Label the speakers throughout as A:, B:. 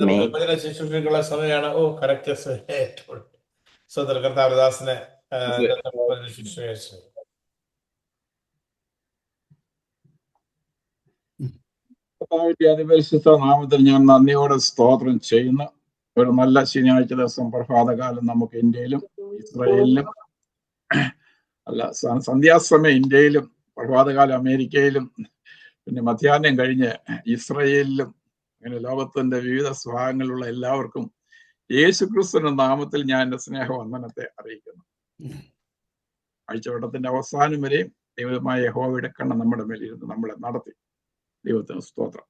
A: നമുക്ക് ഭജന ശുശ്രൂഷയ്ക്കുള്ള സമയമാണ്. ഓ കറക്റ്റ്. സ്വതന്ത്ര കർത്താവദാസിനെ ശുശ്രൂഷ.
B: അതിപരിശുദ്ധ നാമത്തിൽ ഞാൻ നന്ദിയോടെ സ്തോത്രം ചെയ്യുന്നു. ഒരു നല്ല ശനിയാഴ്ച ദിവസം പ്രഭാതകാലം നമുക്ക് ഇന്ത്യയിലും ഇസ്രായേലിലും സന്ധ്യാസമയം ഇന്ത്യയിലും പ്രഭാതകാലം അമേരിക്കയിലും പിന്നെ മധ്യാഹ്നം കഴിഞ്ഞ് ഇസ്രായേലിലും അങ്ങനെ ലോകത്തിന്റെ വിവിധ ഭാഗങ്ങളിലുള്ള എല്ലാവർക്കും യേശുക്രിസ്തുവിന്റെ നാമത്തിൽ ഞാൻ എൻ്റെ സ്നേഹവന്ദനത്തെ അറിയിക്കുന്നു. ആഴ്ചവട്ടത്തിന്റെ അവസാനം വരെയും ദൈവമായ യഹോവയുടെ കണ്ണ് നമ്മുടെ മേലിരുന്ന് നമ്മളെ നടത്തി. ദൈവത്തിന് സ്തോത്രം.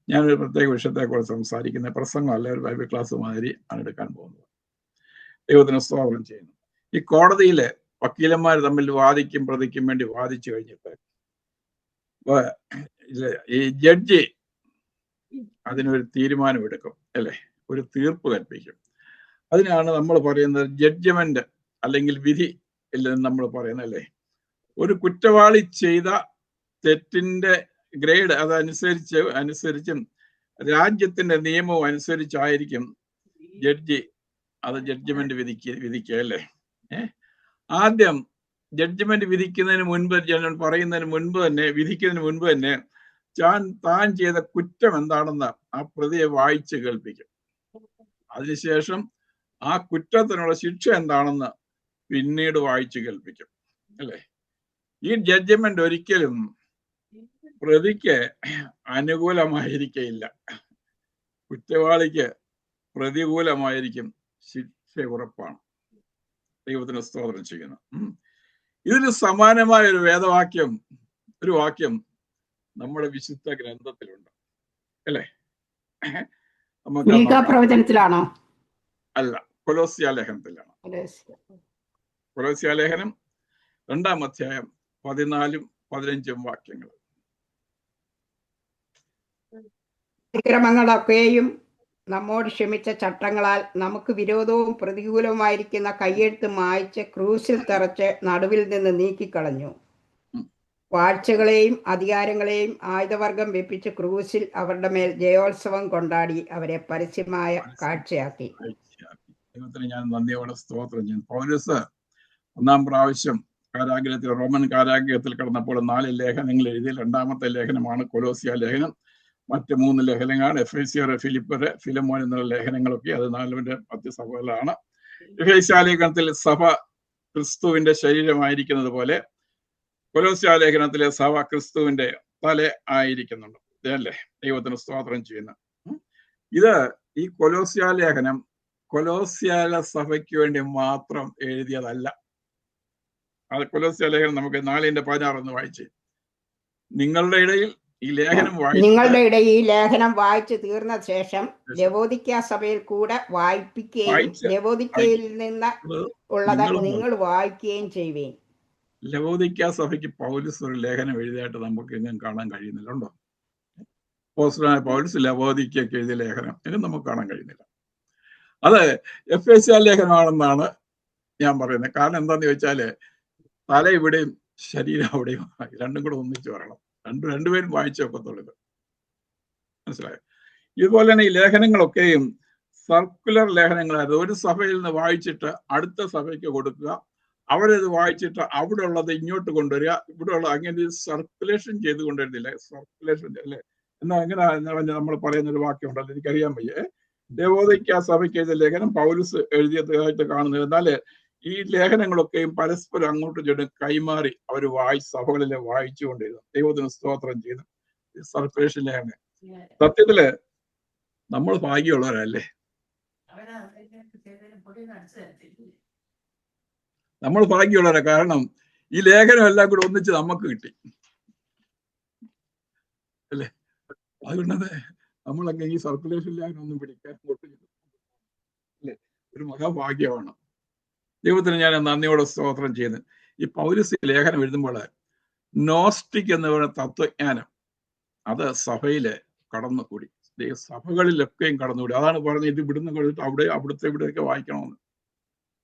B: ഞാനൊരു പ്രത്യേക വിഷയത്തെക്കുറിച്ച് സംസാരിക്കുന്ന പ്രസംഗമല്ല, ഒരു ബൈബിൾ ക്ലാസ് മാതിരി ആണ് എടുക്കാൻ പോകുന്നത്. ദൈവത്തിന് സ്തോത്രം ചെയ്യുന്നു. ഈ കോടതിയിലെ വക്കീലന്മാർ തമ്മിൽ വാദിക്കും പ്രതിക്കും വേണ്ടി വാദിച്ചു കഴിഞ്ഞിട്ട് ഈ ജഡ്ജി അതിനൊരു തീരുമാനം എടുക്കും, അല്ലെ, ഒരു തീർപ്പ് കൽപ്പിക്കും. അതിനാണ് നമ്മൾ പറയുന്നത് ജഡ്ജ്മെന്റ് അല്ലെങ്കിൽ വിധി ഇല്ലെന്ന് നമ്മൾ പറയുന്നത്, അല്ലേ. ഒരു കുറ്റവാളി ചെയ്ത തെറ്റിന്റെ ഗ്രേഡ് അനുസരിച്ചും രാജ്യത്തിന്റെ നിയമവും അനുസരിച്ചായിരിക്കും ജഡ്ജി അത് ജഡ്ജ്മെന്റ് വിധിക്കുക, അല്ലേ. ആദ്യം ജഡ്ജ്മെന്റ് വിധിക്കുന്നതിന് മുൻപ്, വിധിക്കുന്നതിന് മുൻപ് തന്നെ താൻ ചെയ്ത കുറ്റം എന്താണെന്ന് ആ പ്രതിയെ വായിച്ച് കേൾപ്പിക്കും. അതിനുശേഷം ആ കുറ്റത്തിനുള്ള ശിക്ഷ എന്താണെന്ന് പിന്നീട് വായിച്ചു കേൾപ്പിക്കും, അല്ലേ. ഈ ജഡ്ജ്മെന്റ് ഒരിക്കലും പ്രതിക്ക് അനുകൂലമായിരിക്കയില്ല, കുറ്റവാളിക്ക് പ്രതികൂലമായിരിക്കും. ശിക്ഷ ഉറപ്പാണ്. ദൈവത്തിന് സ്തോത്രം ചെയ്യുന്നു. ഇതിന് സമാനമായ ഒരു വാക്യം നമ്മുടെ വിശുദ്ധ ഗ്രന്ഥത്തിലുണ്ട്, അല്ലേ.
C: പ്രവചനത്തിലാണോ?
B: അല്ല, കൊലോസ്യ ലേഖനത്തിലാണ്. കൊലോസ്യ ലേഖനം 2-ാം അധ്യായം 14-15 വാക്യങ്ങൾ.
C: അതിക്രമങ്ങളൊക്കെയും നമ്മോട് ക്ഷമിച്ച ചട്ടങ്ങളാൽ നമുക്ക് വിരോധവും പ്രതികൂലവുമായിരിക്കുന്ന കയ്യെഴുത്ത് മായ്ച്ച് ക്രൂശിൽ തറച്ച് നടുവിൽ നിന്ന് നീക്കിക്കളഞ്ഞു. വാഴ്ചകളെയും അധികാരങ്ങളെയും ആയുധവർഗം വെപ്പിച്ച് ക്രൂശിൽ അവരുടെ മേൽ ജയോത്സവം കൊണ്ടാടി അവരെ പരസ്യമായ കാഴ്ചയാക്കി.
B: ദൈവത്തിന് ഞാൻ നന്ദിയോടെ സ്തോത്രം ചെയ്യുന്നു. പൗലോസ് 1-ാം പ്രാവശ്യം റോമൻ കാരാഗ്രഹത്തിൽ കിടന്നപ്പോൾ 4 ലേഖനങ്ങൾ എഴുതിയ 2-ാമത്തെ ലേഖനമാണ് കൊലോസ്യ ലേഖനം. മറ്റ് 3 ലേഖനങ്ങളാണ് എഫേസ്യർ, ഫിലിപ്പർ, ഫിലമോൻ എന്നുള്ള ലേഖനങ്ങളൊക്കെ. അത് 4 മധ്യസഭകളാണ്. എഫേസ്യ ലേഖനത്തിൽ സഭ ക്രിസ്തുവിന്റെ ശരീരമായിരിക്കുന്നത് പോലെ കൊലോസ്യ ലേഖനത്തിലെ സഭ ക്രിസ്തുവിന്റെ തല ആയിരിക്കുന്നുണ്ട്, അല്ലേ. ദൈവത്തിന് സ്തോത്രം ചെയ്യുന്നു. ഈ കൊലോസ്യ ലേഖനം കൊലോസ്യ സഭയ്ക്ക് വേണ്ടി മാത്രം എഴുതിയതല്ല. അത് കൊലോസ്യ ലേഖനം നമുക്ക് 4:16 വായിച്ചേ. നിങ്ങളുടെ ഇടയിൽ ഈ ലേഖനം
C: വായിച്ചു തീർന്ന ശേഷം ലവോദിക്ക സഭയിൽ കൂടെ വായിപ്പിക്കുകയും ലവോദിക്കയിൽ നിന്ന് ഉള്ളത് നിങ്ങൾ വായിക്കുകയും ചെയ്യുവേൻ.
B: ലവോദിക്ക സഭയ്ക്ക് പൗലോസ് ഒരു ലേഖനം എഴുതിയായിട്ട് നമുക്ക് എങ്ങും കാണാൻ കഴിയുന്നില്ല. ഉണ്ടോ? അപ്പോസ്തലനായ പൗലോസ് ലവോദിക്കയ്ക്ക് എഴുതിയ ലേഖനം എങ്ങും നമുക്ക് കാണാൻ കഴിയുന്നില്ല. അത് എഫേസ്യ ലേഖനമാണെന്നാണ് ഞാൻ പറയുന്നത്. കാരണം എന്താന്ന് ചോദിച്ചാല് തല ഇവിടെയും ശരീരം അവിടെയും രണ്ടും കൂടെ ഒന്നിച്ച് പറയണം. രണ്ടുപേരും വായിച്ചു വെക്കത്തുള്ളൂ. ഇത് മനസ്സിലായോ? ഇതുപോലെ തന്നെ ഈ ലേഖനങ്ങളൊക്കെയും സർക്കുലർ ലേഖനങ്ങളായിരുന്നു. ഒരു സഭയിൽ നിന്ന് വായിച്ചിട്ട് അടുത്ത സഭയ്ക്ക് കൊടുക്കുക, അവരത് വായിച്ചിട്ട് അവിടെ ഉള്ളത് ഇങ്ങോട്ട് കൊണ്ടുവരിക, ഇവിടെ ഉള്ളത് അങ്ങനെ സർക്കുലേഷൻ ചെയ്ത് കൊണ്ടുവരുന്നില്ല. സർക്കുലേഷൻ അല്ലേ എങ്ങനെ നമ്മൾ പറയുന്ന ഒരു വാക്യം ഉണ്ടല്ലോ, എനിക്കറിയാൻ വയ്യേ. ലവോദിക്ക സഭയ്ക്ക് എഴുതിയ ലേഖനം പൗലോസ് എഴുതിയതായിട്ട് കാണുന്നത്. എന്നാൽ ഈ ലേഖനങ്ങളൊക്കെയും പരസ്പരം അങ്ങോട്ടും ഇങ്ങോട്ടും കൈമാറി അവർ സഭകളിലെ വായിച്ചുകൊണ്ടിരുന്നു. ദൈവത്തിന് സ്തോത്രം ചെയ്തു. സർക്കുലേഷൻ ലേഖനം സത്യത്തില് നമ്മൾ ഭാഗ്യമുള്ളവരല്ലേ. നമ്മൾ ഭാഗ്യമുള്ളവരാ. കാരണം ഈ ലേഖനം എല്ലാം കൂടെ ഒന്നിച്ച് നമുക്ക് കിട്ടി, അല്ലേ. അതുകൊണ്ടത് നമ്മളൊക്കെ ഈ സർക്കുലേഷൻ ലേഖനം ഒന്നും പിടിക്കാൻ അല്ലേ, ഒരു മഹാഭാഗ്യമാണ്. ദൈവത്തിന് ഞാൻ നന്ദിയോടെ സ്തോത്രം ചെയ്യുന്നു. ഈ പൗലോസ് ലേഖനം എഴുതുമ്പോൾ നോസ്റ്റിക് എന്ന് പറയുന്ന തത്വജ്ഞാനം അത് സഭയില് കടന്നുകൂടി, സഭകളിലൊക്കെയും കടന്നുകൂടി. അതാണ് പറഞ്ഞത് ഇത് ഇവിടുന്ന് കൊടുത്തിട്ട് ഇവിടെയൊക്കെ വായിക്കണമെന്ന്.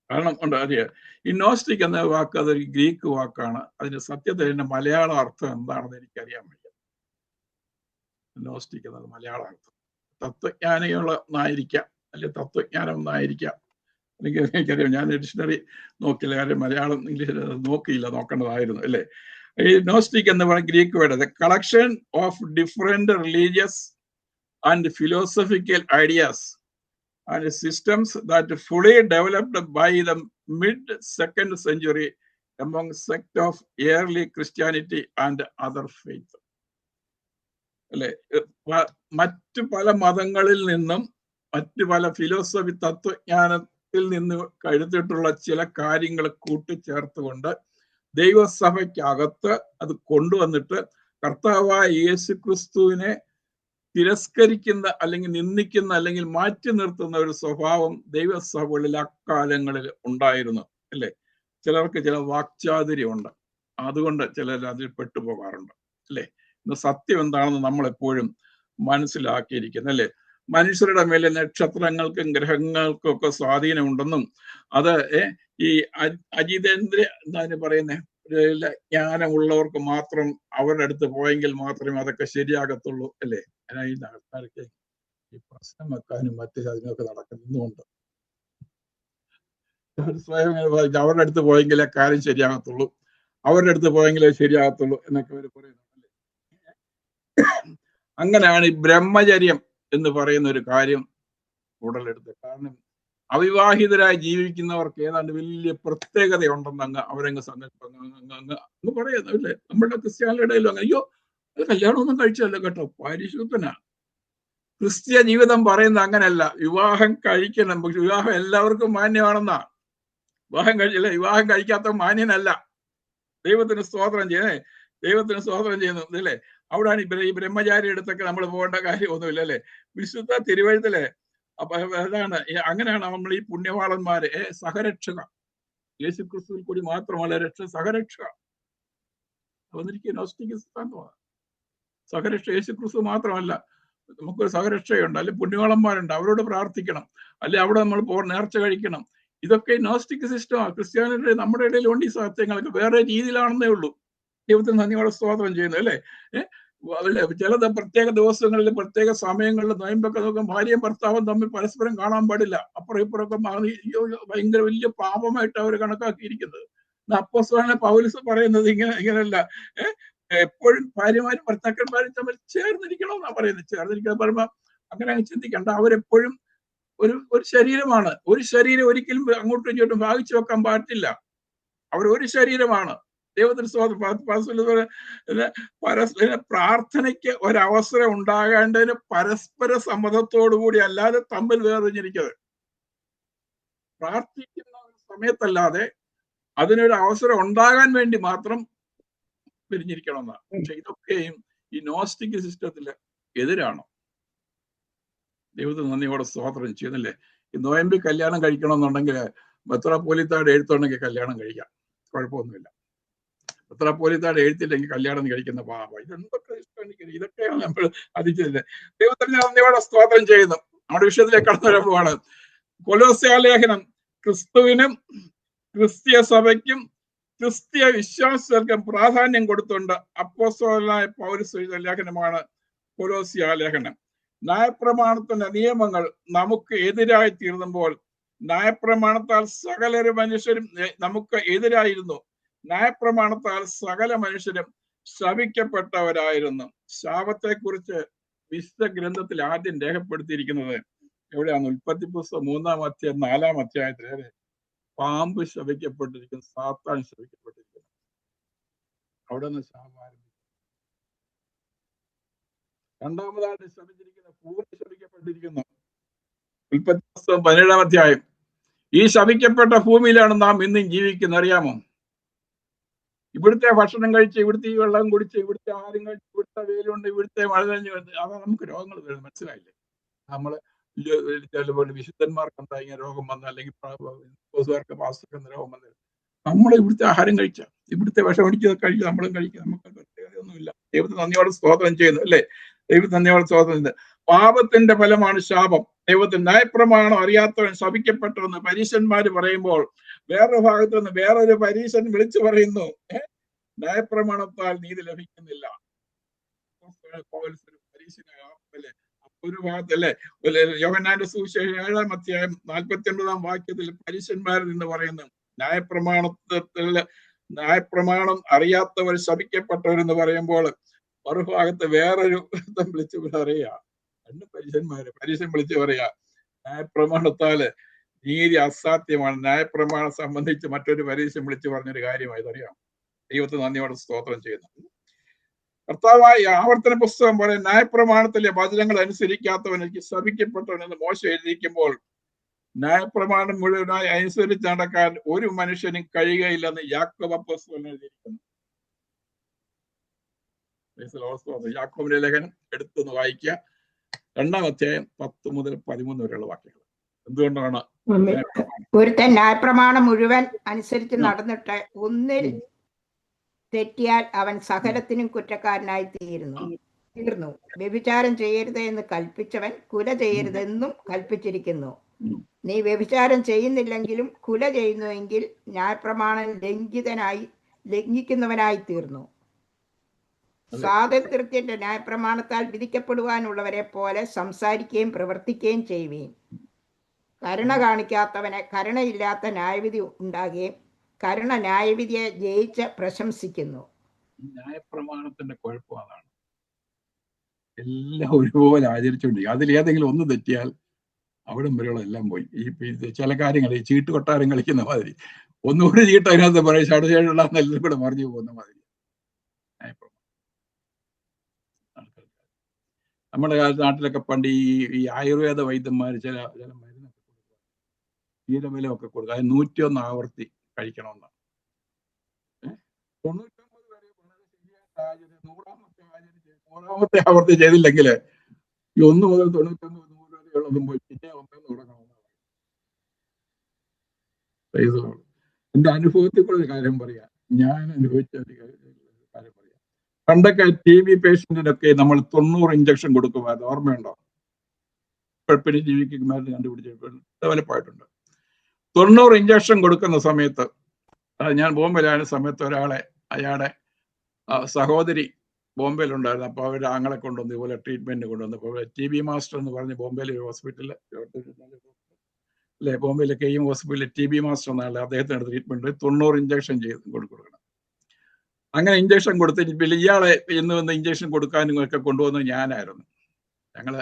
B: കാരണം ഉണ്ട് അറിയാം, ഈ നോസ്റ്റിക് എന്ന വാക്ക് അതൊരു ഗ്രീക്ക് വാക്കാണ്. അതിന്റെ സത്യത്തിൽ അതിന്റെ മലയാള അർത്ഥം എന്താണെന്ന് എനിക്കറിയാൻ വയ്യ. നോസ്റ്റിക് എന്നത് മലയാള അർത്ഥം തത്വജ്ഞാനികളൊന്നായിരിക്കാം, അല്ലെങ്കിൽ തത്വജ്ഞാനം ഒന്നായിരിക്കാം. എനിക്കറിയാം, ഞാൻ ഡിക്ഷണറി നോക്കില്ല, കാര്യം മലയാളം ഇംഗ്ലീഷ് നോക്കിയില്ല, നോക്കേണ്ടതായിരുന്നു അല്ലേ. ഈ നോസ്റ്റിക് എന്ന് പറയുന്ന Greek word collection of different religious and philosophical ideas and systems that fully developed by the mid-2nd century among sect of early Christianity and other faith. അല്ലെ, മറ്റു പല മതങ്ങളിൽ നിന്നും മറ്റു പല ഫിലോസഫി തത്വജ്ഞാനത്തിൽ നിന്ന് കരുതിയിട്ടുള്ള ചില കാര്യങ്ങൾ കൂട്ടിച്ചേർത്തുകൊണ്ട് ദൈവസഭയ്ക്കകത്ത് അത് കൊണ്ടുവന്നിട്ട് കർത്താവായ യേശു ക്രിസ്തുവിനെ തിരസ്കരിക്കുന്ന അല്ലെങ്കിൽ നിന്ദിക്കുന്ന അല്ലെങ്കിൽ മാറ്റി നിർത്തുന്ന ഒരു സ്വഭാവം ദൈവസഭകളിൽ അക്കാലങ്ങളിൽ ഉണ്ടായിരുന്നു അല്ലേ. ചിലർക്ക് ചില വാക്ചാതുര്യമുണ്ട്, അതുകൊണ്ട് ചിലർ അതിൽ പെട്ടുപോകാറുണ്ട് അല്ലേ. ഇന്ന് സത്യം എന്താണെന്ന് നമ്മൾ എപ്പോഴും മനസ്സിലാക്കിയിരിക്കുന്നു അല്ലേ. മനുഷ്യരുടെ മേലെ നക്ഷത്രങ്ങൾക്കും ഗ്രഹങ്ങൾക്കും ഒക്കെ സ്വാധീനമുണ്ടെന്നും അത് ഈ അജിതേന്ദ്ര എന്താണ് പറയുന്നത്, ജ്ഞാനമുള്ളവർക്ക് മാത്രം അവരുടെ അടുത്ത് പോയെങ്കിൽ മാത്രമേ അതൊക്കെ ശരിയാകത്തുള്ളൂ അല്ലേ. അതിന് ആൾക്കാർക്ക് ഈ പ്രശ്നം വെക്കാനും മറ്റു അതിനൊക്കെ നടക്കുന്നുണ്ട്. സ്വയം അവരുടെ അടുത്ത് പോയെങ്കിലേ കാര്യം ശരിയാകത്തുള്ളൂ, അവരുടെ അടുത്ത് പോയെങ്കിലേ ശരിയാകത്തുള്ളൂ എന്നൊക്കെ അവർ പറയുന്നുണ്ടല്ലേ. അങ്ങനെയാണ് ഈ ബ്രഹ്മചര്യം എന്ന് പറയുന്ന ഒരു കാര്യം ഉടലെടുത്തത്. കാരണം അവിവാഹിതരായി ജീവിക്കുന്നവർക്ക് ഏതാണ്ട് വലിയ പ്രത്യേകതയുണ്ടെന്ന് അവരങ്ങ് അങ്ങ് പറയുന്നു അല്ലേ. നമ്മുടെ ക്രിസ്ത്യാനിയുടെ ഇടയിലും അങ്ങനെ, അയ്യോ അത് കല്യാണമൊന്നും കഴിച്ചല്ല കേട്ടോ, പരിശുദ്ധനാ. ക്രിസ്ത്യ ജീവിതം പറയുന്നത് അങ്ങനെയല്ല. വിവാഹം കഴിക്കണം, പക്ഷെ വിവാഹം എല്ലാവർക്കും മാന്യമാണെന്നാ. വിവാഹം കഴിക്കാത്ത മാന്യനല്ല. ദൈവത്തിന് സ്തോത്രം ചെയ്യുന്നേ, ദൈവത്തിന് സ്തോത്രം ചെയ്യുന്നു അല്ലേ. അവിടെയാണ് ഈ ബ്രഹ്മചാരി അടുത്തൊക്കെ നമ്മൾ പോകേണ്ട കാര്യമൊന്നുമില്ല അല്ലേ. വിശുദ്ധ തിരുവഴുത്തിലെ അപ്പൊ അതാണ്, അങ്ങനെയാണ് നമ്മൾ ഈ പുണ്യവാളന്മാര് സഹരക്ഷക, യേശു ക്രിസ്തുവിൽ കൂടി മാത്രമല്ല സഹരക്ഷക. വന്നിരിക്കുക നോസ്റ്റിക് സിദ്ധാന്തമാണ്. സഹരക്ഷ യേശു ക്രിസ്തു മാത്രമല്ല, നമുക്കൊരു സഹരക്ഷയുണ്ട്, അല്ലെ പുണ്യവാളന്മാരുണ്ട്, അവരോട് പ്രാർത്ഥിക്കണം, അല്ലെ അവിടെ നമ്മൾ നേർച്ച കഴിക്കണം. ഇതൊക്കെ നോസ്റ്റിക് സിസ്റ്റമാണ്. ക്രിസ്ത്യാനിയുടെ നമ്മുടെ ഇടയിലുണ്ട് ഈ സത്യങ്ങളൊക്കെ, വേറെ രീതിയിലാണെന്നേ ഉള്ളൂ. ദൈവത്തിന് നന്ദിയോടെ സ്തോത്രം ചെയ്യുന്നു അല്ലേ. ചില പ്രത്യേക ദിവസങ്ങളിൽ പ്രത്യേക സമയങ്ങളിൽ നോയമ്പൊക്കെ നോക്കാൻ ഭാര്യയും ഭർത്താവും തമ്മിൽ പരസ്പരം കാണാൻ പാടില്ല. അപ്പുറം ഇപ്പുറമൊക്കെ ഭയങ്കര വലിയ പാപമായിട്ട് അവർ കണക്കാക്കിയിരിക്കുന്നത്. അപ്പോസ്തലനായ പൗലോസ് പറയുന്നത് ഇങ്ങനെയല്ല, എപ്പോഴും ഭാര്യമാരും ഭർത്താക്കന്മാരും തമ്മിൽ ചേർന്നിരിക്കണമെന്നാണ് പറയുന്നത്. ചേർന്നിരിക്കണം പറയുമ്പോ അങ്ങനെ ചിന്തിക്കണ്ട. അവരെപ്പോഴും ഒരു ശരീരമാണ്. ഒരു ശരീരം ഒരിക്കലും അങ്ങോട്ടും ഇങ്ങോട്ടും ഭാഗിച്ചു വെക്കാൻ പാടില്ല. അവർ ഒരു ശരീരമാണ്. ദൈവത്തിന് പ്രാർത്ഥനയ്ക്ക് ഒരവസരം ഉണ്ടാകേണ്ടതിന് പരസ്പര സമ്മതത്തോടുകൂടി അല്ലാതെ തമ്മിൽ വേർതിരിഞ്ഞിരിക്കുന്നത്. പ്രാർത്ഥിക്കുന്ന സമയത്തല്ലാതെ അതിനൊരു അവസരം ഉണ്ടാകാൻ വേണ്ടി മാത്രം പിരിഞ്ഞിരിക്കണമെന്നാണ്. പക്ഷെ ഇതൊക്കെയും ഈ നോസ്റ്റിക് സിസ്റ്റത്തിന് എതിരാണ്. ദൈവത്തിന് നന്ദിയോടെ സ്തോത്രം ചെയ്യുന്നില്ലേ. ഈ നോയമ്പി കല്യാണം കഴിക്കണമെന്നുണ്ടെങ്കിൽ മെത്രാപ്പോലീത്തയുടെ എഴുത്തുണ്ടെങ്കിൽ കല്യാണം കഴിക്കാം, കുഴപ്പമൊന്നുമില്ല. മെത്രാപ്പോലീത്തയുടെ എഴുത്തില്ലെങ്കിൽ കല്യാണം കഴിക്കുന്ന പാപം. ഇതെന്തൊക്കെ ഇതൊക്കെയാണ് നമ്മൾ അതിച്ചത്. ദൈവത്തിന് നന്ദിയോടെ സ്തോത്രം ചെയ്യുന്നു. നമ്മുടെ വിഷയത്തിലേക്ക് കടന്നു വരുമ്പോഴാണ് കൊലോസ്യ ലേഖനം ക്രിസ്തുവിനും ക്രിസ്തീയ സഭയ്ക്കും ക്രിസ്തീയ വിശ്വാസികൾക്കും പ്രാധാന്യം കൊടുത്തുകൊണ്ട് അപ്പോസ്തലനായ പൗലോസ് എഴുതിയ ലേഖനമാണ് കൊലോസ്യ ലേഖനം. ന്യായപ്രമാണത്തിന്റെ നിയമങ്ങൾ നമുക്ക് എതിരായി തീർന്നുമ്പോൾ ന്യായപ്രമാണത്താൽ സകല മനുഷ്യരും നമുക്ക് എതിരായിരുന്നു. ന്യായപ്രമാണത്താൽ സകല മനുഷ്യരും ശപിക്കപ്പെട്ടവരായിരുന്നു. ശാപത്തെ കുറിച്ച് വിശുദ്ധ ഗ്രന്ഥത്തിൽ ആദ്യം രേഖപ്പെടുത്തിയിരിക്കുന്നത് എവിടെയാണ്? ഉൽപ്പത്തി പുസ്തകം 3-ാം അധ്യായം 4-ാം അധ്യായത്തിൽ പാമ്പ് ശപിക്കപ്പെട്ടിരിക്കുന്നു, സാത്താൻ ശപിക്കപ്പെട്ടിരിക്കുന്നു. അവിടെ നിന്ന് ശാപം ആരംഭിച്ചു. രണ്ടാമതായിട്ട് ശപിച്ചിരിക്കുന്ന ഭൂമി ശപിക്കപ്പെട്ടിരിക്കുന്നു. ഉൽപ്പത്തി പുസ്തകം 17-ാം അധ്യായം. ഈ ശപിക്കപ്പെട്ട ഭൂമിയിലാണ് നാം ഇന്നും ജീവിക്കുന്നത്. അറിയാമോ? ഇവിടുത്തെ ഭക്ഷണം കഴിച്ച്, ഇവിടുത്തെ ഈ വെള്ളം കുടിച്ച്, ഇവിടുത്തെ ആഹാരം കഴിച്ച്, ഇവിടുത്തെ വെയിലുണ്ട്, ഇവിടുത്തെ മഴ കഴിഞ്ഞ് അതാ നമുക്ക് രോഗങ്ങൾ വരുന്നത്. മനസ്സിലായില്ലേ? നമ്മള് ചിലപോലെ വിശുദ്ധന്മാർക്ക് എന്താ ഇങ്ങനെ രോഗം വന്ന, അല്ലെങ്കിൽ പാസ്റ്റർക്ക് രോഗം വന്നത് നമ്മളെ ഇവിടുത്തെ ആഹാരം കഴിച്ച, ഇവിടുത്തെ വിഷം അടിച്ചത് കഴിക്കുക, നമ്മളും കഴിക്കുക. നമുക്ക് പ്രത്യേകതയൊന്നുമില്ല. ദൈവത്തിന് നന്ദിയോടെ സ്തോത്രം ചെയ്യുന്നു അല്ലേ. ദൈവത്തിന് നന്ദിയോടെ സ്തോത്രം ചെയ്യുന്നത്. പാപത്തിന്റെ ഫലമാണ് ശാപം. ദൈവത്തിന് ന്യായപ്രമാണം അറിയാത്തവൻ ശപിക്കപ്പെട്ടവെന്ന് പരീശന്മാര് പറയുമ്പോൾ വേറൊരു ഭാഗത്ത് നിന്ന് വേറൊരു പരീശൻ വിളിച്ചു പറയുന്നു, ന്യായപ്രമാണത്താൽ നീതി ലഭിക്കുന്നില്ല. ഒരു ഭാഗത്തല്ലേ യോഹന്നാന്റെ സുവിശേഷം 7-ാം അധ്യായം 49-ാം വാക്യത്തിൽ പരീശന്മാരിൽ നിന്ന് പറയുന്നു, ന്യായപ്രമാണം അറിയാത്തവർ ശപിക്കപ്പെട്ടവരെന്ന് പറയുമ്പോൾ മറുഭാഗത്ത് വേറൊരു വിളിച്ച് പറയാ, രണ്ട് പരീശൻ വിളിച്ച് പറയാ, ന്യായപ്രമാണത്താല് നീതി അസാധ്യമാണ്. ന്യായപ്രമാണം സംബന്ധിച്ച് മറ്റൊരു പരീശൻ വിളിച്ചു പറഞ്ഞൊരു കാര്യമായി അറിയാം. ദൈവത്തിന് നന്ദിയോടെ സ്തോത്രം ചെയ്യുന്നു. കർത്താവായ ആവർത്തന പുസ്തകം പോലെ ന്യായപ്രമാണത്തിലെ വചനങ്ങൾ അനുസരിക്കാത്തവനെനിക്ക് ശപിക്കപ്പെട്ടവനെന്ന് മോശ എഴുതിയിരിക്കുമ്പോൾ ന്യായപ്രമാണം മുഴുവനായി അനുസരിച്ച് നടക്കാൻ ഒരു മനുഷ്യനും കഴിയുകയില്ലെന്ന് യാക്കോബ് അപ്പോസ്തലൻ എഴുതിയിരിക്കുന്നു. യാക്കോബിന്റെ ലേഖനം എടുത്തൊന്ന് വായിക്കുക, 2-ാം അധ്യായം 10 മുതൽ 13 വരെയുള്ള വാക്യങ്ങൾ. എന്തുകൊണ്ടാണ്
C: ഒരുത്തൻ ന്യായപ്രമാണം മുഴുവൻ അനുസരിച്ച് നടന്നിട്ട് ഒന്നിൽ തെറ്റിയാൽ അവൻ സകലത്തിനും കുറ്റക്കാരനായി തീർന്നു. വ്യഭിചാരം ചെയ്യരുത് എന്ന് കൽപ്പിച്ചവൻ കുല ചെയ്യരുതെന്നും കൽപ്പിച്ചിരിക്കുന്നു. നീ വ്യഭിചാരം ചെയ്യുന്നില്ലെങ്കിലും കുല ചെയ്യുന്നുവെങ്കിൽ ന്യായപ്രമാണം ലംഘിക്കുന്നവനായി തീർന്നു. സ്വാതന്ത്ര്യത്തിന്റെ ന്യായപ്രമാണത്താൽ വിധിക്കപ്പെടുവാനുള്ളവരെ പോലെ സംസാരിക്കുകയും പ്രവർത്തിക്കുകയും ചെയ്യുകയും കരുണ കാണിക്കാത്തവനെ കരുണയില്ലാത്ത ന്യായവിധി ഉണ്ടാകുകയും കരുണ ന്യായവിധിയെ ജയിച്ച് പ്രശംസിക്കുന്നു.
B: ന്യായപ്രമാണത്തിന്റെ കുഴപ്പം അതാണ്. എല്ലാം ഒരുപോലെ ആചരിച്ചുകൊണ്ടിരിക്കും. അതിലേതെങ്കിലും ഒന്ന് തെറ്റിയാൽ അവിടം വരെയുള്ള എല്ലാം പോയി. ഈ ചില കാര്യങ്ങൾ ഈ ചീട്ട് കൊട്ടാരം കളിക്കുന്ന മാതിരി ഒന്നുകൂടി ചീട്ട് അതിനകത്ത് പറയും, ഷഡ്ഷേടുള്ള എല്ലാം കൂടെ മറിഞ്ഞു പോകുന്ന മാതിരി. നമ്മുടെ നാട്ടിലൊക്കെ പണ്ട് ഈ ആയുർവേദ വൈദ്യന്മാർ ചില മരുന്നൊക്കെ കൊടുക്കുക, ക്ഷീരബലമൊക്കെ കൊടുക്കുക, അത് 101 ആവർത്തി കഴിക്കണമെന്നാണ്. 99 വരെ വളരെ ശരിയായിട്ട് ആചരിച്ച് 100ാമത്തെ ആവർത്തി ചെയ്തില്ലെങ്കിൽ ഈ 1 മുതൽ 99 100 വരെയുള്ളതും പോയി പിന്നെ 1 തുടങ്ങണമെന്നാണ്. എന്റെ അനുഭവത്തിൽ കൂടെ ഒരു കാര്യം പറയാം, ഞാൻ അനുഭവിച്ച ഒരു കാര്യം പറയാം. പണ്ടൊക്കെ TB പേഷ്യന്റിനൊക്കെ നമ്മൾ 90 ഇഞ്ചക്ഷൻ കൊടുക്കുമായിരുന്നു, ഓർമ്മയുണ്ടോ? പിന്നെ TBക്ക് മരുന്ന് കണ്ടുപിടിച്ച് ഡെവലപ്പായിട്ടുണ്ട്. 90 ഇഞ്ചക്ഷൻ കൊടുക്കുന്ന സമയത്ത് ഞാൻ ബോംബെയിലായ സമയത്ത് അയാളുടെ സഹോദരി ബോംബെയിലുണ്ടായിരുന്നു. അപ്പോൾ അവർ ആങ്ങളെ കൊണ്ടുവന്ന് ഇതുപോലെ ട്രീറ്റ്മെന്റ് കൊണ്ടുവന്നപ്പോൾ TB മാസ്റ്റർ എന്ന് പറഞ്ഞ് ബോംബെയിലെ ഒരു ഹോസ്പിറ്റലിൽ അല്ലെ, ബോംബെയിലെ KM ഹോസ്പിറ്റലിൽ TB മാസ്റ്റർ എന്നാണ് അദ്ദേഹത്തിന് ട്രീറ്റ്മെന്റ് 90 ഇഞ്ചക്ഷൻ ചെയ്ത് കൊടുക്കണം. അങ്ങനെ ഇഞ്ചക്ഷൻ കൊടുത്ത് പിന്നെ ഇയാളെ ഇന്ന് ഇഞ്ചക്ഷൻ കൊടുക്കാനും ഒക്കെ കൊണ്ടുവന്നത് ഞാനായിരുന്നു. ഞങ്ങള്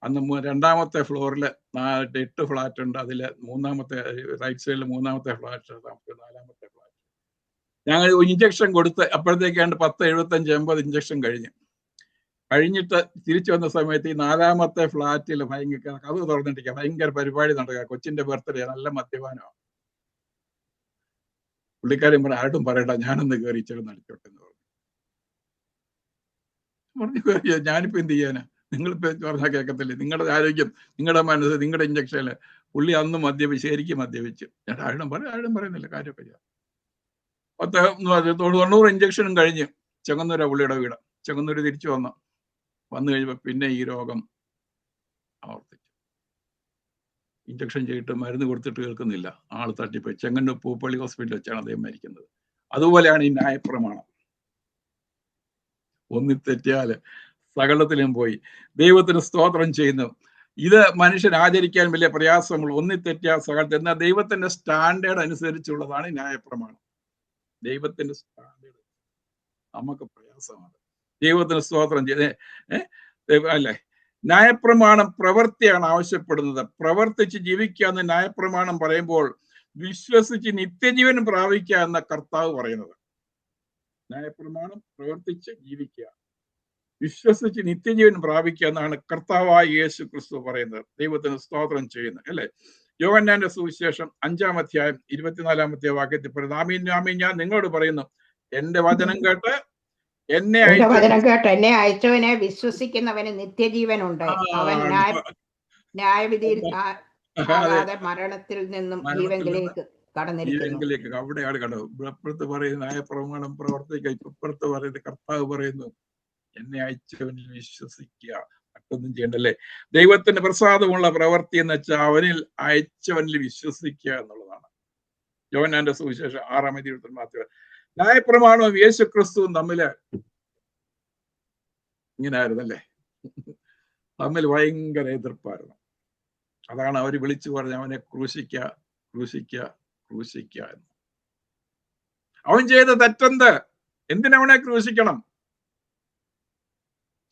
B: അന്ന് 2ാമത്തെ ഫ്ലോറിൽ 8 ഫ്ലാറ്റ് ഉണ്ട്. അതിൽ 3ാമത്തെ റൈറ്റ് സൈഡിൽ 3ാമത്തെ ഫ്ലാറ്റ്, 4ാമത്തെ ഫ്ലാറ്റ്. ഞങ്ങൾ ഇഞ്ചക്ഷൻ കൊടുത്ത് അപ്പോഴത്തേക്കാണ്ട് 10-75-80 ഇഞ്ചക്ഷൻ കഴിഞ്ഞിട്ട് തിരിച്ചു വന്ന സമയത്ത് ഈ 4ാമത്തെ ഫ്ലാറ്റിൽ ഭയങ്കര കഥ തുറന്നിട്ടിരിക്കുക, ഭയങ്കര പരിപാടി നടക്കുക, കൊച്ചിന്റെ ബർത്ത്ഡേ, നല്ല മദ്യപാനമാണ്. പുള്ളിക്കാരൻ പറഞ്ഞു, ആരോടും പറയണ്ട, ഞാനൊന്ന് കയറി ചെറു നടിച്ചോട്ടെ എന്ന് പറഞ്ഞു. ഞാനിപ്പോ എന്ത് ചെയ്യാനാ? നിങ്ങളിപ്പോ പറഞ്ഞാൽ കേൾക്കത്തില്ലേ? നിങ്ങളുടെ ആരോഗ്യം, നിങ്ങളുടെ മനസ്സ്, നിങ്ങളുടെ ഇഞ്ചക്ഷനില്. പുള്ളി അന്ന് ശരിക്കും മദ്യപിച്ചു. ഞാൻ ആരും പറയുന്നില്ല, കാര്യമൊക്കെ ചെയ്യാം. 90 ഇഞ്ചക്ഷനും കഴിഞ്ഞ് ചെങ്ങന്നൂരാ പുള്ളിയുടെ വീട്. ചെങ്ങന്നൂര് തിരിച്ചു വന്നു കഴിഞ്ഞപ്പോ പിന്നെ ഈ രോഗം ആവർത്തിച്ചു. ഇഞ്ചക്ഷൻ ചെയ്തിട്ട് മരുന്ന് കൊടുത്തിട്ട് കേൾക്കുന്നില്ല, ആള് തട്ടിപ്പോയി. ചെങ്ങന്നൂർ പൂപ്പള്ളി ഹോസ്പിറ്റലിൽ വെച്ചാണ് അദ്ദേഹം മരിക്കുന്നത്. അതുപോലെയാണ് ഈ ന്യായപ്രമാണം. ഒന്നിത്തെറ്റിയാല് സകലത്തിലും പോയി. ദൈവത്തിന് സ്തോത്രം ചെയ്യുന്നു. ഇത് മനുഷ്യൻ ആചരിക്കാൻ വലിയ പ്രയാസമുള്ള, ഒന്നിത്തെറ്റിയാൽ സകലത്തിൽ. എന്നാൽ ദൈവത്തിന്റെ സ്റ്റാൻഡേർഡ് അനുസരിച്ചുള്ളതാണ് ന്യായപ്രമാണം. ദൈവത്തിന്റെ സ്റ്റാൻഡേർഡ് നമുക്ക് പ്രയാസമാണ്. ദൈവത്തിന് സ്തോത്രം അല്ലേ? ന്യായപ്രമാണം പ്രവൃത്തിയാണ് ആവശ്യപ്പെടുന്നത്. പ്രവർത്തിച്ച് ജീവിക്കുക എന്ന് ന്യായപ്രമാണം പറയുമ്പോൾ വിശ്വസിച്ച് നിത്യജീവൻ പ്രാപിക്കുക എന്ന കർത്താവ് പറയുന്നത്. ന്യായപ്രമാണം പ്രവർത്തിച്ച് ജീവിക്കുക, വിശ്വസിച്ച് നിത്യജീവൻ പ്രാപിക്കുക എന്നാണ് കർത്താവായ യേശു ക്രിസ്തു പറയുന്നത്. ദൈവത്തിന് സ്തോത്രം ചെയ്യുന്നത് അല്ലെ? യോഹന്നാന്റെ സുവിശേഷം 5-ാം അധ്യായം 24-ാമത്തെ വാക്യത്തിൽ പറയുന്നത്, ആമീൻ ഞാൻ നിങ്ങളോട് പറയുന്നു, എന്റെ വചനം കേട്ട് എന്നെ
C: അയച്ചവനെ വിശ്വസിക്കുന്നവന് നിത്യജീവനുണ്ട്. അവൻ ന്യായവിധിയിൽ മരണത്തിൽ നിന്നും ജീവനിലേക്ക് കടന്നിരിക്കുന്നു.
B: അവിടെയാണ് കണ്ടത്. ഇപ്പുറത്ത് പറയുന്ന ന്യായപ്രമാണം പ്രവർത്തിക്കുക, ഇപ്പുറത്ത് പറയുന്നത് കർത്താവ് പറയുന്നു, എന്നെ അയച്ചവനിൽ വിശ്വസിക്കുക, മറ്റൊന്നും ചെയ്യണ്ടല്ലേ. ദൈവത്തിന്റെ പ്രസാദമുള്ള പ്രവൃത്തി എന്ന് വെച്ചാൽ അവനിൽ അയച്ചവനിൽ വിശ്വസിക്കുക എന്നുള്ളതാണ്. യോഹന്നാന്റെ സുവിശേഷം 6-ാം അധ്യായത്തിൽ മാത്രമേ ന്യായപ്രമാണവും യേശു ക്രിസ്തുവും തമ്മില് ഇങ്ങനെ ആയിരുന്നല്ലേ. തമ്മിൽ ഭയങ്കര എതിർപ്പായിരുന്നു. അതാണ് അവർ വിളിച്ചു പറഞ്ഞ അവനെ ക്രൂശിക്ക ക്രൂശിക്ക ക്രൂശിക്ക എന്ന്. അവൻ ചെയ്ത തെറ്റെന്ത്? എന്തിനവനെ ക്രൂശിക്കണം?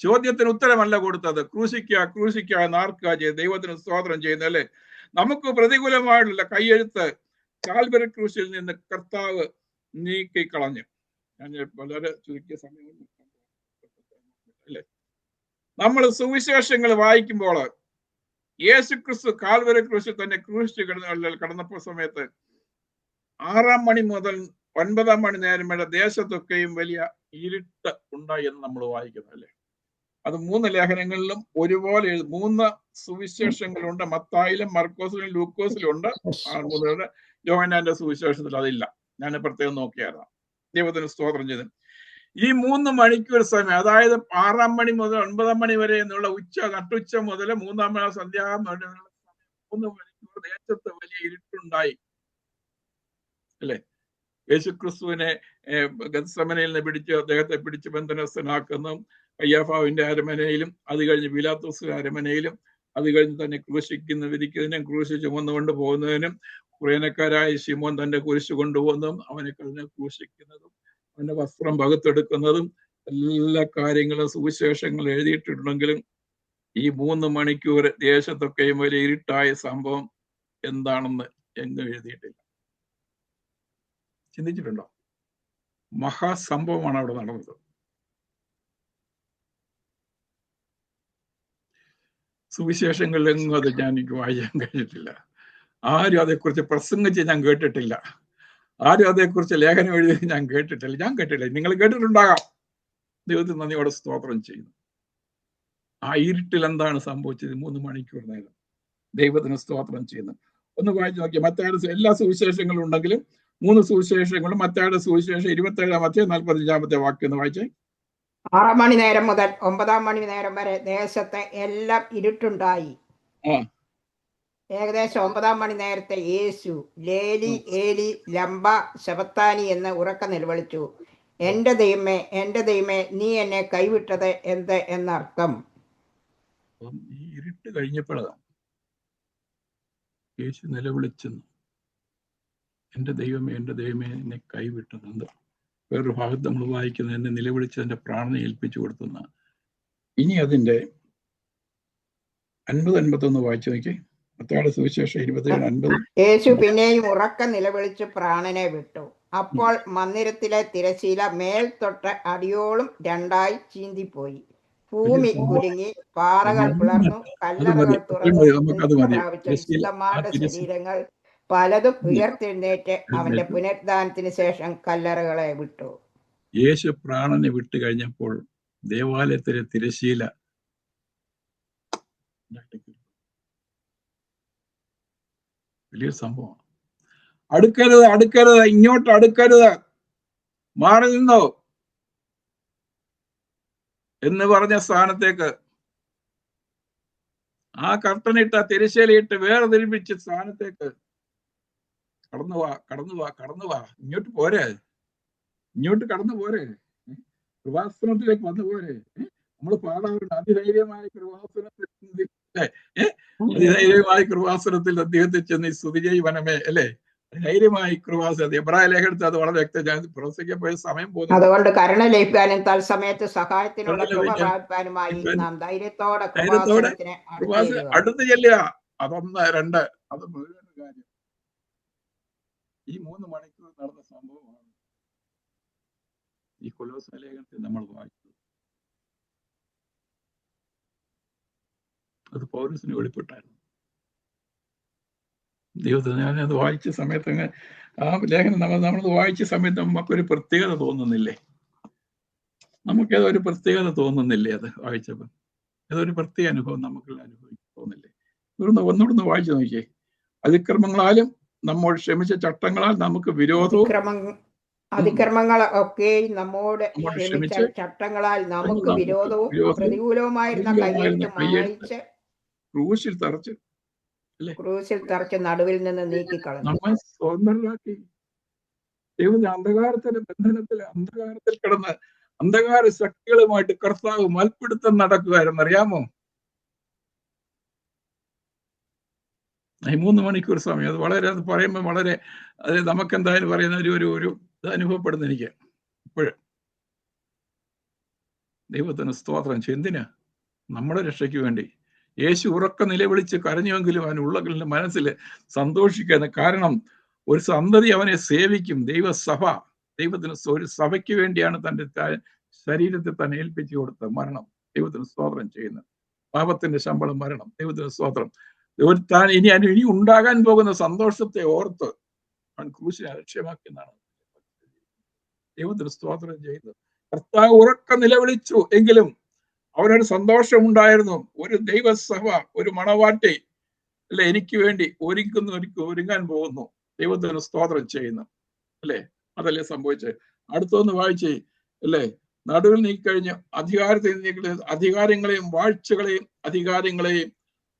B: ചോദ്യത്തിന് ഉത്തരമല്ല കൊടുത്തത്. ക്രൂശിക്കുക ക്രൂശിക്കുക എന്ന് ആർക്കാ ചെയ്ത്? ദൈവത്തിന് സ്തോത്രം ചെയ്യുന്നല്ലേ. നമുക്ക് പ്രതികൂലമായിട്ടുള്ള കയ്യെഴുത്ത് കാൽവരി ക്രൂശിൽ നിന്ന് കർത്താവ് നീക്കിക്കളഞ്ഞു. ഞാൻ വളരെ ചുരുക്കിയ സമയം അല്ലേ, നമ്മൾ സുവിശേഷങ്ങൾ വായിക്കുമ്പോൾ യേശു ക്രിസ്തു കാൽവരി ക്രൂശിൽ തന്നെ ക്രൂശിച്ച് കടന്നപ്പോൾ സമയത്ത് 6 മണി മുതൽ 9 മണി നേരം വരെ ദേശത്തൊക്കെയും വലിയ ഇരുട്ട് ഉണ്ടായി എന്ന് നമ്മൾ വായിക്കുന്നു അല്ലേ. അത് 3 ലേഖനങ്ങളിലും ഒരുപോലെ 3 സുവിശേഷങ്ങളുണ്ട്. മത്തായിലും മർക്കോസിലും ലൂക്കോസിലും ഉണ്ട്. യോഹന്നാന്റെ സുവിശേഷത്തിൽ അതില്ല. ഞാൻ പ്രത്യേകം നോക്കിയായിരുന്നു. ദൈവത്തിന് സ്തോത്രം ചെയ്ത് ഈ 3 മണിക്കൂർ സമയം, അതായത് 6 മണി മുതൽ 9 മണി വരെ എന്നുള്ള നട്ടുച്ച മുതൽ 3 മണി സന്ധ്യാ 3 മണിക്കൂർ ദേശത്ത് വലിയ ഇരുട്ടുണ്ടായി അല്ലെ. യേശുക്രിസ്തുവിനെ ഗത്സമനയിൽ നിന്ന് പിടിച്ച് അദ്ദേഹത്തെ പിടിച്ച് ബന്ധനസ്ഥനാക്കുന്നു. കയ്യാഫാവിന്റെ അരമനയിലും, അത് കഴിഞ്ഞ് പീലാത്തോസിന്റെ അരമനയിലും, അത് കഴിഞ്ഞ് തന്നെ ക്രൂശിക്കുന്ന വിധിക്കുന്നതിനും ക്രൂശ് ചുമന്നുകൊണ്ട് പോകുന്നതിനും കുറേനക്കാരായ ശിമോൻ തന്റെ കുരിശ് കൊണ്ടുപോകുന്നതും അവനെ ക്രൂശിക്കുന്നതും അവന്റെ വസ്ത്രം പകുത്തെടുക്കുന്നതും എല്ലാ കാര്യങ്ങളും സുവിശേഷങ്ങൾ എഴുതിയിട്ടുണ്ടെങ്കിലും ഈ 3 മണിക്കൂർ ദേശത്തൊക്കെയും വലിയ ഇരുട്ടായ സംഭവം എന്താണെന്ന് എങ്ങും എഴുതിയിട്ടില്ല. ചിന്തിച്ചിട്ടുണ്ടോ? മഹാസംഭവമാണ് അവിടെ നടന്നത്. സുവിശേഷങ്ങളിലെങ്ങും അത് എനിക്ക് വായിക്കാൻ കഴിഞ്ഞിട്ടില്ല. ആരും അതേക്കുറിച്ച് പ്രസംഗിച്ച് ഞാൻ കേട്ടിട്ടില്ല. ആരും അതേക്കുറിച്ച് ലേഖനം എഴുതി ഞാൻ കേട്ടിട്ടില്ല. നിങ്ങൾ കേട്ടിട്ടുണ്ടാകാം. ദൈവത്തിന് നന്ദിയോടെ സ്തോത്രം ചെയ്യുന്നു. ആ ഇരുട്ടിൽ എന്താണ് സംഭവിച്ചത്? 3 മണിക്കൂർ നേരം ദൈവത്തിന് സ്തോത്രം ചെയ്യുന്നു. ഒന്ന് വായിച്ചു നോക്കിയാൽ മത്തായിയുടെ എല്ലാ സുവിശേഷങ്ങളും ഉണ്ടെങ്കിലും 3 സുവിശേഷങ്ങളും മത്തായിയുടെ സുവിശേഷം 27-ാം അധ്യായം 45-ാമത്തെ വാക്യം ഒന്ന് വായിച്ചേ.
C: 6 മണി നേരം മുതൽ 9 മണി നേരം വരെ ദേശത്തെ എല്ലാം ഇരുട്ടുണ്ടായി. ഏകദേശം 9 മണി നേരത്തെ യേശു ലേലി ഏലി ലംബ ശബത്താനി എന്ന് ഉറക്ക നിലവിളിച്ചു. എന്റെ ദൈവമേ നീ എന്നെ കൈവിട്ടത് എന്ത് എന്നർത്ഥം.
B: ഈ ഇരുട്ട് കഴിഞ്ഞപ്പോഴാണ് യേശു നിലവിളിച്ചെന്ന്, എന്റെ ദൈവമേ എന്നെ കൈവിട്ടതെന്ത്. വേറൊരു ഭാഗത്ത് നമ്മൾ വായിക്കുന്നത് എന്നെ നിലവിളിച്ചതിന്റെ പ്രാണനെ ഏൽപ്പിച്ചു കൊടുത്തുന്ന. ഇനി അതിന്റെ 50-51 വായിച്ചു നോക്കി. മത്തായിയുടെ സുവിശേഷം 27-50.
C: യേശു പിന്നെയും ഉറക്ക നിലവിളിച്ച് പ്രാണനെ വിട്ടു. അപ്പോൾ മന്ദിരത്തിലെ തിരശീല മേൽ തൊട്ട് അടിയോളം 2ആയി ചീന്തിപ്പോയി. ഭൂമി കുലുങ്ങി, പാറകൾ പിളർന്നു, കല്ലറകൾ തുറന്നു പ്രാപിച്ച വിശുദ്ധന്മാരുടെ ശരീരങ്ങൾ പലതും ഉയർത്തെഴുന്നേറ്റ് അവന്റെ പുനരുദ്ധാനത്തിന് ശേഷം കല്ലറകളെ വിട്ടു.
B: യേശു പ്രാണനെ വിട്ടു കഴിഞ്ഞപ്പോൾ ദേവാലയത്തിലെ തിരശീല വലിയ സംഭവം. അടുക്കരുത്, ഇങ്ങോട്ട് അടുക്കരുത്, മാറി നിന്നോ എന്ന് പറഞ്ഞ സ്ഥാനത്തേക്ക്, ആ കർട്ടനിട്ട തിരശ്ശീലയിട്ട് വേർതിരിപ്പിച്ച സ്ഥാനത്തേക്ക് കടന്നു വാ, ഇങ്ങോട്ട് പോരെ, ഇങ്ങോട്ട് കടന്നു പോരെ, കൃപാസനത്തിലേക്ക് വന്നു പോരെ. നമ്മൾ പാടാറുണ്ട് അതിധൈര്യമായ കൃപാസനത്തിൽ അദ്ദേഹത്തെ ചെന്ന് സ്തുതി ചെയ്യുവനമേ അല്ലെ. ധൈര്യമായി കൃപാസനത്തിൽ എബ്രായ ലേഖനത്തിൽ അത് വളരെ വ്യക്തം. ഞാൻ പ്രസംഗിക്കാൻ പോയ സമയം പോകുന്നു.
C: അതുകൊണ്ട് കരുണ ലഭിക്കാനും തൽസമയത്ത് സഹായത്തിനുള്ള കൃപ പ്രാപിക്കാനുമായി നാം ധൈര്യത്തോടെ
B: അടുത്ത് ചെല്ലുക. അതൊന്ന് 2 അത് മുഴുവൻ കാര്യം. ഈ 3 മണിക്കൂർ നടന്ന സംഭവമാണ് ഈ കൊലോസ്യ ലേഖനത്തിൽ നമ്മൾ വായിച്ചത്. അത് പൗലോസിന് വെളിപ്പെട്ടായിരുന്നു. ദൈവത്തിന് ഞാനത് വായിച്ച സമയത്ത് ആ ലേഖനം നമ്മളത് വായിച്ച സമയത്ത് നമുക്കൊരു പ്രത്യേകത തോന്നുന്നില്ലേ? നമുക്കതൊരു പ്രത്യേകത തോന്നുന്നില്ലേ? അത് വായിച്ചപ്പോൾ അതൊരു പ്രത്യേക അനുഭവം നമുക്കുള്ള അനുഭവം തോന്നില്ലേ? ഒന്നുകൂടെ വായിച്ചു നോക്കിയേ. അതിക്രമങ്ങളാലും നമ്മോട് ക്ഷമിച്ച ചട്ടങ്ങളാൽ നമുക്ക് വിരോധവും
C: അതിക്രമങ്ങൾ ഒക്കെ നമ്മോട് ക്ഷമിച്ച ചട്ടങ്ങളാൽ നമുക്ക് വിരോധവും പ്രതികൂലവുമായിരുന്ന കയ്യെഴുത്ത് മായിച്ച് ക്രൂശിൽ തറച്ച് നടുവിൽ നിന്ന് നീക്കിക്കളഞ്ഞു.
B: നമ്മെ സ്വതന്ത്രരാക്കി. ദൈവത്തിന്റെ അന്ധകാരത്തിന്റെ അന്ധകാരത്തിൽ കിടന്ന് അന്ധകാര ശക്തികളുമായിട്ട് കർത്താവ് മൽപ്പിടുത്തം നടക്കുകയായിരുന്നു. അറിയാമോ? ഈ 3 മണിക്കൂർ സമയം അത് പറയുമ്പോൾ വളരെ അത് നമുക്ക് എന്തായാലും പറയുന്ന ഒരു ഇത് അനുഭവപ്പെടുന്നു എനിക്ക് ഇപ്പോഴും. ദൈവത്തിന് സ്തോത്രം. എന്തിനാ? നമ്മുടെ രക്ഷയ്ക്ക് വേണ്ടി. യേശു ഉറക്ക നിലവിളിച്ച് കരഞ്ഞുവെങ്കിലും അവൻ ഉള്ള മനസ്സിൽ സന്തോഷിക്കുന്ന കാരണം ഒരു സന്തതി അവനെ സേവിക്കും. ദൈവസഭ, ദൈവത്തിന് ഒരു സഭയ്ക്ക് വേണ്ടിയാണ് തന്റെ ശരീരത്തെ തന്നെ ഏൽപ്പിച്ചു കൊടുത്ത മരണം. ദൈവത്തിന് സ്തോത്രം ചെയ്യുന്നത്. പാപത്തിന്റെ ശമ്പളം മരണം. ദൈവത്തിന് സ്തോത്രം. താൻ ഇനി ഉണ്ടാകാൻ പോകുന്ന സന്തോഷത്തെ ഓർത്ത് അവൻ ക്രൂശിനെ ലക്ഷ്യമാക്കിയെന്നാണ് ദൈവത്തിന് സ്തോത്രം ചെയ്യുന്നത്. കർത്താവ് ഉറക്ക നിലവിളിച്ചു എങ്കിലും അവനൊരു സന്തോഷം ഉണ്ടായിരുന്നു. ഒരു ദൈവസഭ, ഒരു മണവാട്ടി അല്ലെ എനിക്ക് വേണ്ടി ഒരുങ്ങാൻ പോകുന്നു. ദൈവത്തിന് സ്തോത്രം ചെയ്യുന്നു അല്ലെ. അതല്ലേ സംഭവിച്ചത്. അടുത്തൊന്ന് വായിച്ചേ അല്ലേ. നടുവിൽ നീക്കഴിഞ്ഞ് അധികാരങ്ങളെയും വാഴ്ചകളെയും അധികാരങ്ങളെയും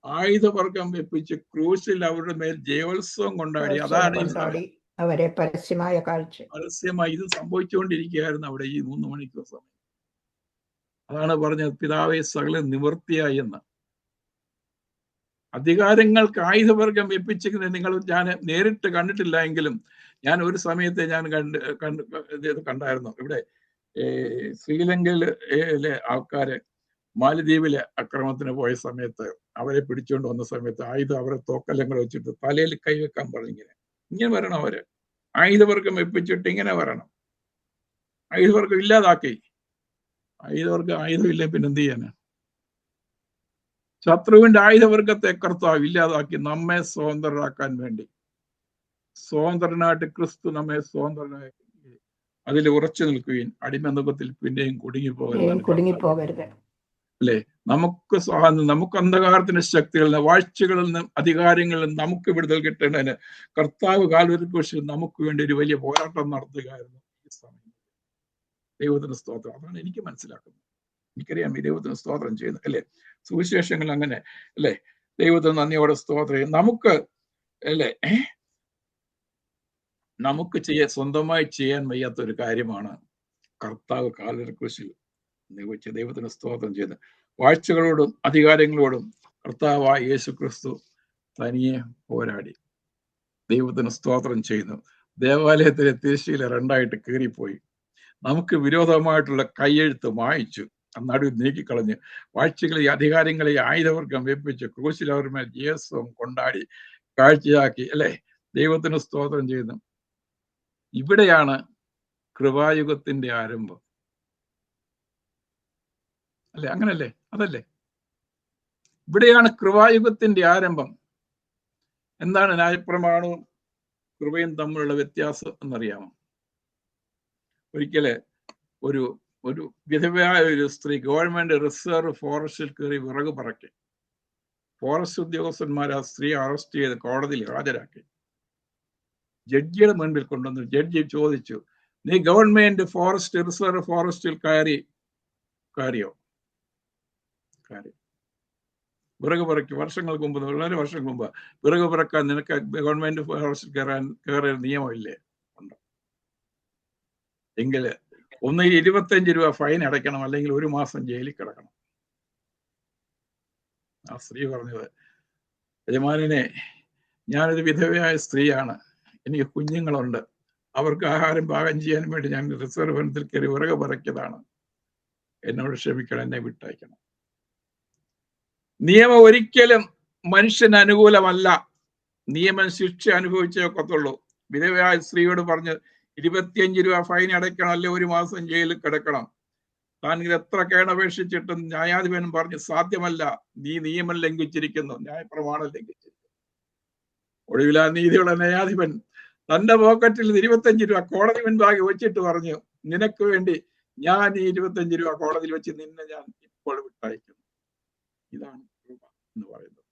B: ആയുധവർഗം വെപ്പിച്ച് ക്രൂശിൽ അവരുടെ മേൽ ജയോത്സവം കൊണ്ടാടി. അതാണ്
C: അവരെ പരസ്യമായി
B: ഇത് സംഭവിച്ചുകൊണ്ടിരിക്കുകയായിരുന്നു അവിടെ ഈ 3 മണിക്കൂർ സമയം. അതാണ് പറഞ്ഞത്, പിതാവെ സകലം നിവൃത്തിയായി എന്ന്. അധികാരങ്ങൾക്ക് ആയുധവർഗം വെപ്പിച്ചിരിക്കുന്നത് ഞാൻ നേരിട്ട് കണ്ടിട്ടില്ല എങ്കിലും ഞാൻ ഒരു സമയത്ത് ഞാൻ കണ്ടായിരുന്നു. ഇവിടെ ശ്രീലങ്കയിലെ ആൾക്കാര് മാലദ്വീപിലെ അക്രമത്തിന് പോയ സമയത്ത് അവരെ പിടിച്ചുകൊണ്ട് വന്ന സമയത്ത് അവരെ തോക്കെല്ലാം വെച്ചിട്ട് തലയിൽ കൈവെക്കാൻ പറഞ്ഞു. ഇങ്ങനെ വരണം. അവര് ആയുധവർഗം വെപ്പിച്ചിട്ട് ഇങ്ങനെ വരണം. ആയുധവർഗം ഇല്ലാതാക്കി. ആയുധമില്ല പിന്നെ എന്ത് ചെയ്യാന്? ശത്രുവിന്റെ ആയുധവർഗത്തെ കർത്താവ് ഇല്ലാതാക്കി നമ്മെ സ്വതന്ത്രരാക്കാൻ വേണ്ടി. സ്വതന്ത്രനായിട്ട് ക്രിസ്തു നമ്മെ സ്വതന്ത്രനാക്കി അതിൽ ഉറച്ചു നിൽക്കുകയും അടിമനുഖത്തിൽ പിന്നെയും കുടുങ്ങിപ്പോകരുത് അല്ലെ. നമുക്ക് അന്ധകാരത്തിന്റെ ശക്തികളിൽ നിന്ന്, വാഴ്ചകളിൽ നിന്നും, അധികാരങ്ങളിൽ നിന്നും നമുക്ക് വിടുതൽ കിട്ടേണ്ടതിന് കർത്താവ് കാൽവരി ക്രൂശിൽ നമുക്ക് വേണ്ടി ഒരു വലിയ പോരാട്ടം നടത്തുകയായിരുന്നു ഈ സമയം. ദൈവത്തിന് സ്തോത്രം. അതാണ് എനിക്ക് മനസ്സിലാക്കുന്നത്. എനിക്കറിയാം ഈ ദൈവത്തിന് സ്തോത്രം ചെയ്യുന്നത് അല്ലെ. സുവിശേഷങ്ങൾ അങ്ങനെ അല്ലെ. ദൈവത്തിന് നന്ദിയോടെ സ്തോത്രം. നമുക്ക് അല്ലെ സ്വന്തമായി ചെയ്യാൻ വയ്യാത്ത ഒരു കാര്യമാണ് കർത്താവ് കാൽവരി ക്രൂശിൽ നിവഹിച്ച് ദൈവത്തിന് സ്തോത്രം ചെയ്ത് വാഴ്ചകളോടും അധികാരങ്ങളോടും കർത്താവായ യേശു ക്രിസ്തു തനിയെ പോരാടി. ദൈവത്തിന് സ്തോത്രം ചെയ്യുന്നു. ദേവാലയത്തിലെ തിരശ്ശീല 2ആയിട്ട് കീറിപ്പോയി. നമുക്ക് വിരോധമായിട്ടുള്ള കയ്യെഴുത്ത് മായിച്ചു, നടുവിൽ നീക്കിക്കളഞ്ഞ് വാഴ്ചകളെ അധികാരങ്ങളെ ആയുധവർഗം വെപ്പിച്ച് ക്രൂശിൽ അവരുടെ മേൽ ജയോത്സവം കൊണ്ടാടി കാഴ്ചയാക്കി അല്ലെ. ദൈവത്തിന് സ്തോത്രം ചെയ്യുന്നു. ഇവിടെയാണ് കൃപായുഗത്തിന്റെ ആരംഭം അല്ലെ. അങ്ങനല്ലേ? അതല്ലേ? ഇവിടെയാണ് കൃപായുഗത്തിന്റെ ആരംഭം. എന്താണ് ന്യായപ്രമാണവും കൃപയും തമ്മിലുള്ള വ്യത്യാസം എന്നറിയാമോ? ഒരിക്കല് ഒരു വിധവയായ ഒരു സ്ത്രീ ഗവൺമെന്റ് റിസർവ് ഫോറസ്റ്റിൽ കയറി വിറക് പറക്കി. ഫോറസ്റ്റ് ഉദ്യോഗസ്ഥന്മാർ ആ സ്ത്രീ അറസ്റ്റ് ചെയ്ത് കോടതിയിൽ ഹാജരാക്കി. ജഡ്ജിയുടെ മുൻപിൽ കൊണ്ടുവന്നു. ജഡ്ജി ചോദിച്ചു, നീ ഗവൺമെന്റ് റിസർവ് ഫോറസ്റ്റിൽ കയറിയോ? വിറക് പറക്കി വർഷങ്ങൾക്ക് മുമ്പ്, വളരെ വർഷങ്ങൾക്ക് മുമ്പ് വിറക് പറക്കാൻ നിനക്ക് ഗവൺമെന്റ് ഫോറസ്റ്റിൽ കയറാൻ നിയമമില്ലേ? ഉണ്ട്. എങ്കില് ഒന്ന് 25 രൂപ ഫൈൻ അടയ്ക്കണം, അല്ലെങ്കിൽ 1 മാസം ജയിലിൽ കിടക്കണം. ആ സ്ത്രീ പറഞ്ഞത്, യജമാനനെ, ഞാനൊരു വിധവയായ സ്ത്രീയാണ്, എനിക്ക് കുഞ്ഞുങ്ങളുണ്ട്, അവർക്ക് ആഹാരം പാകം ചെയ്യാൻ വേണ്ടി ഞാൻ റിസർവ് വനത്തിൽ കയറി വിറക് പറക്കിയതാണ്, എന്നോട് ക്ഷമിക്കണം, എന്നെ വിട്ടയക്കണം. നിയമം ഒരിക്കലും മനുഷ്യന് അനുകൂലമല്ല. നിയമം ശിക്ഷ അനുഭവിച്ചേ ഒക്കത്തുള്ളൂ. വിധവയായ സ്ത്രീയോട് പറഞ്ഞ് 25 രൂപ ഫൈൻ അടയ്ക്കണം, അല്ലെ 1 മാസം ജയിലിൽ കിടക്കണം. താൻ എത്ര കേണപേക്ഷിച്ചിട്ടും ന്യായാധിപൻ പറഞ്ഞു, സാധ്യമല്ല, നീ നിയമം ലംഘിച്ചിരിക്കുന്നു, ന്യായപ്രമാണം ലംഘിച്ചിരിക്കുന്നു. ഒടുവിൽ ആ നീതിയുള്ള ന്യായാധിപൻ തന്റെ പോക്കറ്റിൽ 25 രൂപ കോടതി മുൻപാകെ വെച്ചിട്ട് പറഞ്ഞു, നിനക്ക് വേണ്ടി ഞാൻ ഈ 25 രൂപ കോടതിയിൽ വെച്ച് നിന്നെ ഞാൻ ഇപ്പോൾ വിട്ടയക്കുന്നു. ഇതാണ് കൃപ എന്ന് പറയുന്നത്.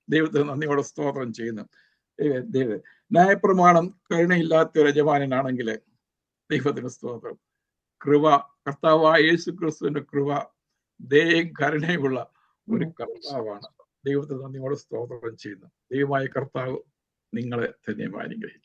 B: ദൈവത്തിന് നന്ദിയോടെ സ്തോത്രം ചെയ്യുന്നു. ന്യായപ്രമാണം കരുണയില്ലാത്ത ഒരു യജമാനാണെങ്കിൽ ദൈവത്തിന് സ്തോത്രം. കൃപ, കർത്താവായ യേശു ക്രിസ്തുവിന്റെ കൃപ ദയയും കരുണയുമുള്ള ഒരു കർത്താവാണ്. ദൈവത്തിന് നന്ദിയോടെ സ്തോത്രം ചെയ്യുന്നു. ദൈവമായ കർത്താവ് നിങ്ങളെ ധന്യമായി അനുഗ്രഹിക്കും.